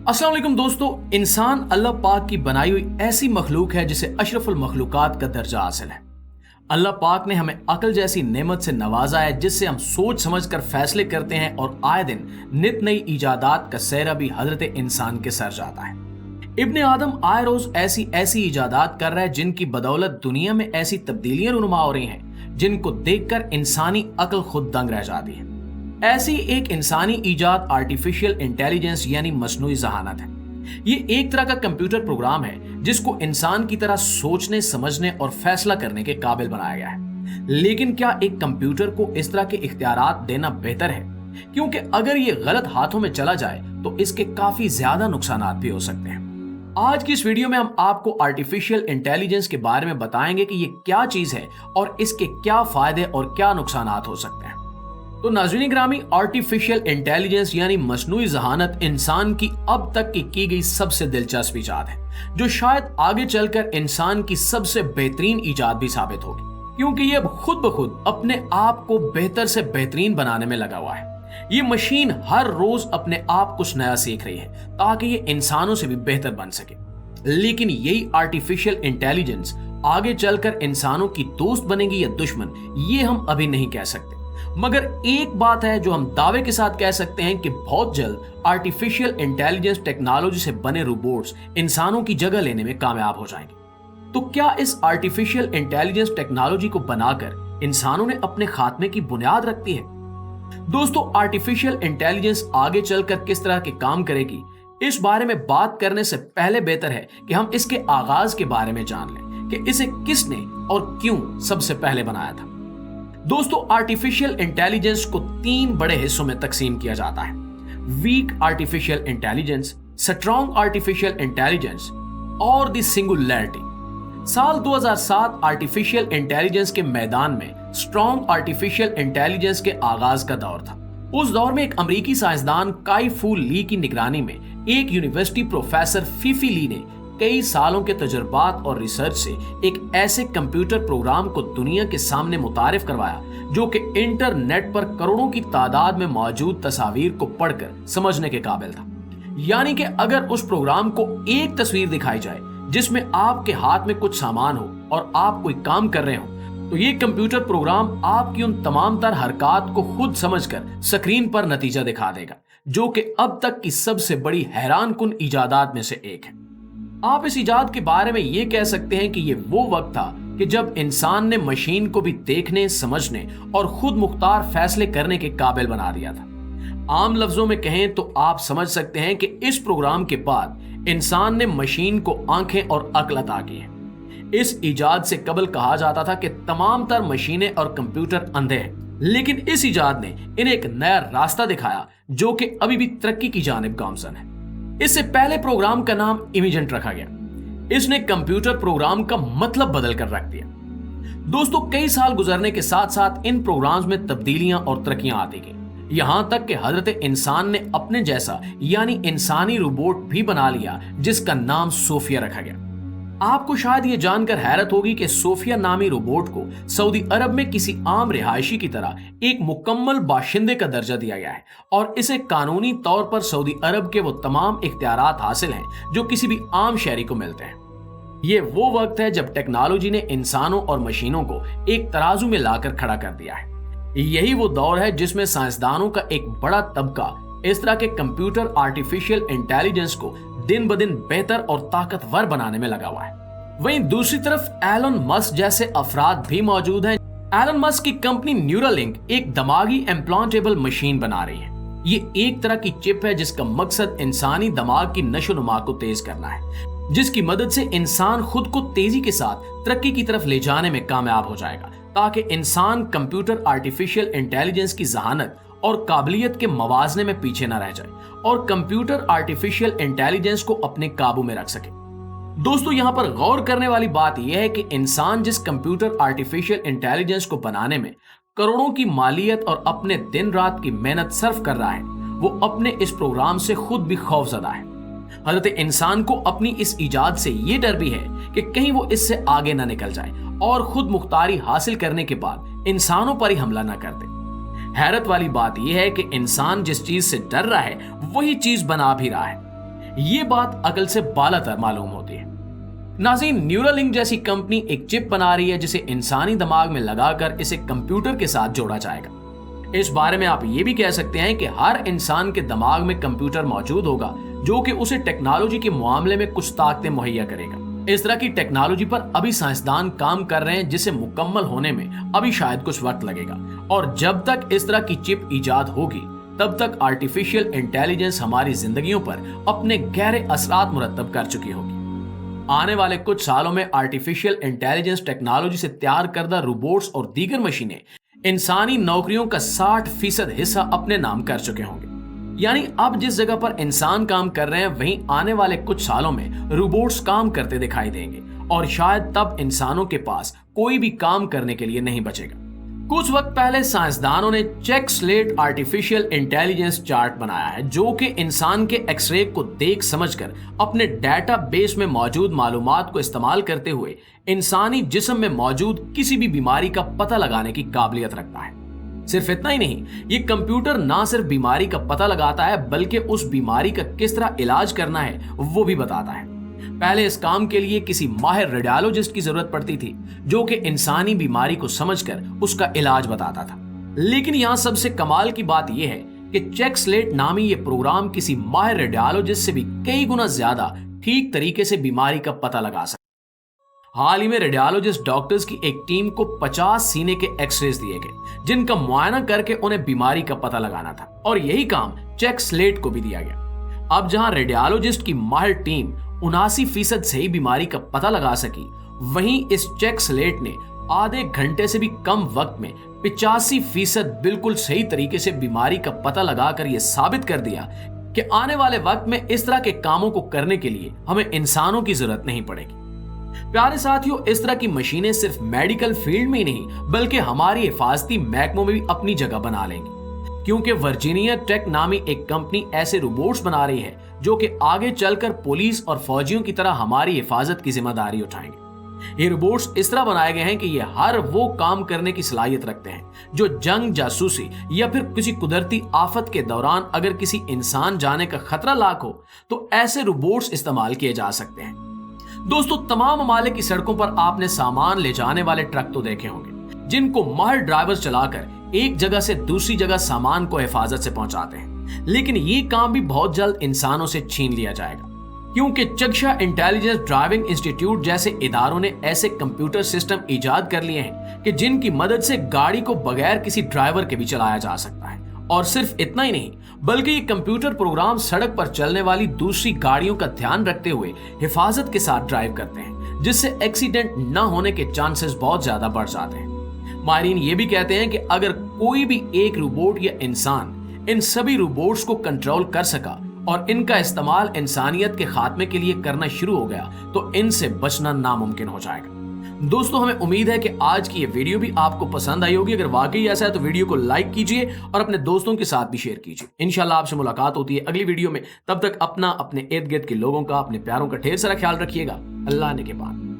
अस्सलाम वालेकुम दोस्तों, इंसान अल्लाह पाक की बनाई हुई ऐसी मखलूक है जिसे अशरफुल मखलूकात का दर्जा हासिल है। अल्लाह पाक ने हमें अक्ल जैसी नेमत से नवाजा है जिससे हम सोच समझ कर फैसले करते हैं और आए दिन नित नई इजादात का सेहरा भी हजरत इंसान के सर जाता है। इब्ने आदम आए रोज ऐसी इजादात कर रहा है जिनकी बदौलत दुनिया में ऐसी तब्दीलियां रुनुमा हो रही हैं जिनको देखकर इंसानी अक्ल खुद दंग रह जाती है। ऐसी एक इंसानी इजाद आर्टिफिशियल इंटेलिजेंस यानी मसनूई ज़हानत है। ये एक तरह का कंप्यूटर प्रोग्राम है जिसको इंसान की तरह सोचने, समझने और फैसला करने के काबिल बनाया गया है। लेकिन क्या एक कंप्यूटर को इस तरह के इख्तियारात देना बेहतर है? क्योंकि अगर ये गलत हाथों में चला जाए तो इसके काफी ज्यादा नुकसानात भी हो सकते हैं। आज की इस वीडियो में हम आपको आर्टिफिशियल इंटेलिजेंस के बारे में बताएंगे कि ये क्या चीज है और इसके क्या फायदे और क्या नुकसानात हो सकते हैं। तो नाज़रीन ग्रामी, आर्टिफिशियल इंटेलिजेंस यानी मसनूई ज़हानत इंसान की अब तक की गई सबसे दिलचस्प इजाद है, जो शायद आगे चलकर इंसान की सबसे बेहतरीन इजाद भी साबित होगी, क्योंकि ये अब खुद ब खुद अपने आप को बेहतर से बेहतरीन बनाने में लगा हुआ है। ये मशीन हर रोज अपने आप कुछ नया सीख रही है ताकि ये इंसानों से भी बेहतर बन सके। लेकिन यही आर्टिफिशियल इंटेलिजेंस आगे चलकर इंसानों की दोस्त बनेगी या दुश्मन, ये हम अभी नहीं कह सकते। मगर एक बात है जो हम दावे के साथ कह सकते हैं कि बहुत जल्द आर्टिफिशियल इंटेलिजेंस टेक्नोलॉजी से बने रोबोट्स इंसानों की जगह लेने में कामयाब हो जाएंगे। तो क्या इस आर्टिफिशियल इंटेलिजेंस टेक्नोलॉजी को बनाकर इंसानों ने अपने खात्मे की बुनियाद रख दी है? दोस्तों, आर्टिफिशियल इंटेलिजेंस आगे चलकर किस तरह के काम करेगी, इस बारे में बात करने से पहले बेहतर है कि हम इसके आगाज के बारे में जान लें कि इसे किसने और क्यों सबसे पहले बनाया था। दोस्तों, आर्टिफिशियल इंटेलिजेंस को तीन बड़े हिस्सों में तकसीम किया जाता है: week artificial intelligence, strong artificial intelligence और द सिंगुलैरिटी। साल 2007 आर्टिफिशियल इंटेलिजेंस के मैदान में स्ट्रॉन्ग आर्टिफिशियल इंटेलिजेंस के आगाज का दौर था। उस दौर में एक अमेरिकी साइंसदान काई फू ली की निगरानी में एक यूनिवर्सिटी प्रोफेसर फीफी ली ने कई सालों के तजुर्बात और रिसर्च से एक ऐसे कंप्यूटर प्रोग्राम को दुनिया के सामने मुतारिफ करवाया जो कि इंटरनेट पर करोड़ों की तादाद में मौजूद तस्वीर को पढ़कर समझने के काबिल था। यानी कि अगर उस प्रोग्राम को एक तस्वीर दिखाई जाए जिसमें आपके हाथ में कुछ सामान हो और आप कोई काम कर रहे हो, तो ये कंप्यूटर प्रोग्राम आपकी उन तमाम तर हरकत को खुद समझकर स्क्रीन पर नतीजा दिखा देगा, जो कि अब तक की सबसे बड़ी हैरान कुन इजादात में से एक है। आप इस इजाद के बारे में ये कह सकते हैं कि ये वो वक्त था कि जब इंसान ने मशीन को भी देखने, समझने और खुद मुख्तार फैसले करने के काबिल बना दिया था। आम लफ्जों में कहें तो आप समझ सकते हैं कि इस प्रोग्राम के बाद इंसान ने मशीन को आंखें और अक्ल अता की है। इस इजाद से कबल कहा जाता था कि तमाम तर मशीनें और कंप्यूटर अंधे हैं, लेकिन इस इजाद ने इन्हें एक नया रास्ता दिखाया जो कि अभी भी तरक्की की जानिब गामजन है। इससे पहले प्रोग्राम का नाम इमेजेंट रखा गया। इसने कंप्यूटर प्रोग्राम का मतलब बदल कर रख दिया। दोस्तों, कई साल गुजरने के साथ साथ इन प्रोग्राम्स में तब्दीलियां और तरक्कियां आती गई, यहां तक कि हजरत इंसान ने अपने जैसा यानी इंसानी रोबोट भी बना लिया जिसका नाम सोफिया रखा गया। आपको शायद ये जानकर हैरत होगी कि सोफिया नामी रोबोट को सऊदी अरब में किसी आम रिहायशी की तरह एक मुकम्मल बाशिंदे का दर्जा दिया गया है और इसे कानूनी तौर पर सऊदी अरब के वो तमाम इख्तियारात हासिल हैं जो किसी भी आम शहरी को मिलते हैं। ये वो वक्त है जब टेक्नोलॉजी ने इंसानों और मशीनों को एक तराजू में लाकर खड़ा कर दिया है। यही वो दौर है जिसमें साइंसदानों का एक बड़ा तबका इस तरह के कंप्यूटर आर्टिफिशियल इंटेलिजेंस को दिन ब दिन बेहतर और ताकतवर बनाने में लगा हुआ है। वहीं दूसरी तरफ एलन मस्क जैसे अफराद भी मौजूद हैं। एलन मस्क की कंपनी न्यूरालिंक एक दिमागी इम्प्लांटेबल मशीन बना रही है। ये एक तरह की चिप है जिसका मकसद इंसानी दिमाग की नशोनुमा को तेज करना है, जिसकी मदद से इंसान खुद को तेजी के साथ तरक्की की तरफ ले जाने में कामयाब हो जाएगा, ताकि इंसान कंप्यूटर आर्टिफिशियल इंटेलिजेंस की जहानत और काबिलियत के मवाजने में पीछे न रह जाए और कंप्यूटर आर्टिफिशियल इंटेलिजेंस को अपने काबू में रख सके। दोस्तों, यहाँ पर गौर करने वाली बात यह है कि इंसान जिस कंप्यूटर आर्टिफिशियल इंटेलिजेंस को बनाने में करोड़ों की मालियत और अपने दिन रात की मेहनत सर्फ कर रहा है, वो अपने इस प्रोग्राम से खुद भी खौफजदा है। हजरत इंसान को अपनी इस इजाद से ये डर भी है कि कहीं वो इससे आगे न निकल जाए और खुद मुख्तारी हासिल करने के बाद इंसानों पर ही हमला न कर दे। हैरत वाली बात यह है कि इंसान जिस चीज से डर रहा है वही चीज बना भी रहा है। ये बात अकल से बालातर मालूम होती है। नाज़रीन, न्यूरालिंक जैसी कंपनी एक चिप बना रही है जिसे इंसानी दिमाग में लगाकर इसे कंप्यूटर के साथ जोड़ा जाएगा। इस बारे में आप ये भी कह सकते हैं कि हर इंसान के दिमाग में कंप्यूटर मौजूद होगा जो कि उसे टेक्नोलॉजी के मामले में कुछ ताकतें मुहैया करेगा। इस तरह की टेक्नोलॉजी पर अभी साइंसदान काम कर रहे हैं जिसे मुकम्मल होने में अभी शायद कुछ वक्त लगेगा, और जब तक इस तरह की चिप इजाद होगी तब तक आर्टिफिशियल इंटेलिजेंस हमारी जिंदगियों पर अपने गहरे असरात मुरतब कर चुकी होगी। आने वाले कुछ सालों में आर्टिफिशियल इंटेलिजेंस टेक्नोलॉजी से तैयार करदा रोबोट्स और दीगर मशीनें इंसानी नौकरियों का 60% हिस्सा अपने नाम कर चुके होंगे। यानी अब जिस जगह पर इंसान काम कर रहे हैं वहीं आने वाले कुछ सालों में रोबोट्स काम करते दिखाई देंगे, और शायद तब इंसानों के पास कोई भी काम करने के लिए नहीं बचेगा। कुछ वक्त पहले साइंसदानों ने चेक स्लेट आर्टिफिशियल इंटेलिजेंस चार्ट बनाया है जो कि इंसान के एक्सरे को देख समझकर अपने डेटा बेस में मौजूद मालूमात को इस्तेमाल करते हुए इंसानी जिस्म में मौजूद किसी भी बीमारी का पता लगाने की काबिलियत रखता है। सिर्फ इतना ही नहीं, ये कंप्यूटर ना सिर्फ बीमारी का पता लगाता है बल्कि उस बीमारी का किस तरह इलाज करना है वो भी बताता है। पहले इस काम के लिए किसी माहिर रेडियोलॉजिस्ट की जरूरत पड़ती थी जो कि इंसानी बीमारी को समझकर उसका इलाज बताता था। लेकिन यहाँ सबसे कमाल की बात यह है कि चेक स्लेट नामी ये प्रोग्राम किसी माहिर रेडियोलॉजिस्ट से भी कई गुना ज्यादा ठीक तरीके से बीमारी का पता लगा सकता। हाल ही में रेडियोलॉजिस्ट डॉक्टर्स की एक टीम को 50 सीने के एक्सरेज दिए गए जिनका मुआयना करके उन्हें बीमारी का पता लगाना था, और यही काम चेक स्लेट को भी दिया गया। अब जहां रेडियोलॉजिस्ट की माहिर टीम 79% सही बीमारी का पता लगा सकी, वहीं इस चेक स्लेट ने आधे घंटे से भी कम वक्त में 85% बिल्कुल सही तरीके से बीमारी का पता लगाकर यह साबित कर दिया कि आने वाले वक्त में इस तरह के कामों को करने के लिए हमें इंसानों की जरूरत नहीं पड़ेगी। प्यारे साथियों, इस तरह की मशीनें सिर्फ मेडिकल फील्ड में ही नहीं बल्कि हमारी हिफाजती महकमों में भी अपनी जगह बना लेंगी, क्योंकि वर्जीनिया टेक नामी एक कंपनी ऐसे रोबोट्स बना रही है जो कि आगे चलकर पुलिस और फौजियों की तरह हमारी हिफाजत की जिम्मेदारी उठाएंगे। ये रोबोट्स इस तरह बनाए गए हैं कि ये हर वो काम करने की सलाहियत रखते हैं जो जंग, जासूसी या फिर किसी कुदरती आफत के दौरान अगर किसी इंसान जाने का खतरा लाख हो तो ऐसे रोबोट्स इस्तेमाल किए जा सकते हैं। दोस्तों, तमाम ममालिक की सड़कों पर आपने सामान ले जाने वाले ट्रक तो देखे होंगे जिनको माहिर ड्राइवर्स चलाकर एक जगह से दूसरी जगह सामान को हिफाजत से पहुंचाते हैं, लेकिन ये काम भी बहुत जल्द इंसानों से छीन लिया जाएगा, क्योंकि चक्षा इंटेलिजेंस ड्राइविंग इंस्टीट्यूट जैसे इदारों ने ऐसे कंप्यूटर सिस्टम इजाद कर लिए हैं कि जिनकी मदद से गाड़ी को बगैर किसी ड्राइवर के भी चलाया जा सकता है। और सिर्फ इतना ही नहीं बल्कि ये कंप्यूटर प्रोग्राम सड़क पर चलने वाली दूसरी गाड़ियों का ध्यान रखते हुए हिफाजत के साथ ड्राइव करते हैं, जिससे एक्सीडेंट न होने के चांसेस बहुत ज्यादा बढ़ जाते हैं। माहिरीन ये भी कहते हैं कि अगर कोई भी एक रोबोट या इंसान इन सभी रोबोट्स को कंट्रोल कर सका और इनका इस्तेमाल इंसानियत के खात्मे के लिए करना शुरू हो गया तो इनसे बचना नामुमकिन हो जाएगा। दोस्तों, हमें उम्मीद है कि आज की ये वीडियो भी आपको पसंद आई होगी। अगर वाकई ऐसा है तो वीडियो को लाइक कीजिए और अपने दोस्तों के साथ भी शेयर कीजिए। इंशाल्लाह आपसे मुलाकात होती है अगली वीडियो में। तब तक अपने इर्द गिर्द के लोगों का, अपने प्यारों का ढेर सारा ख्याल रखिएगा। अल्लाह ने के बाद।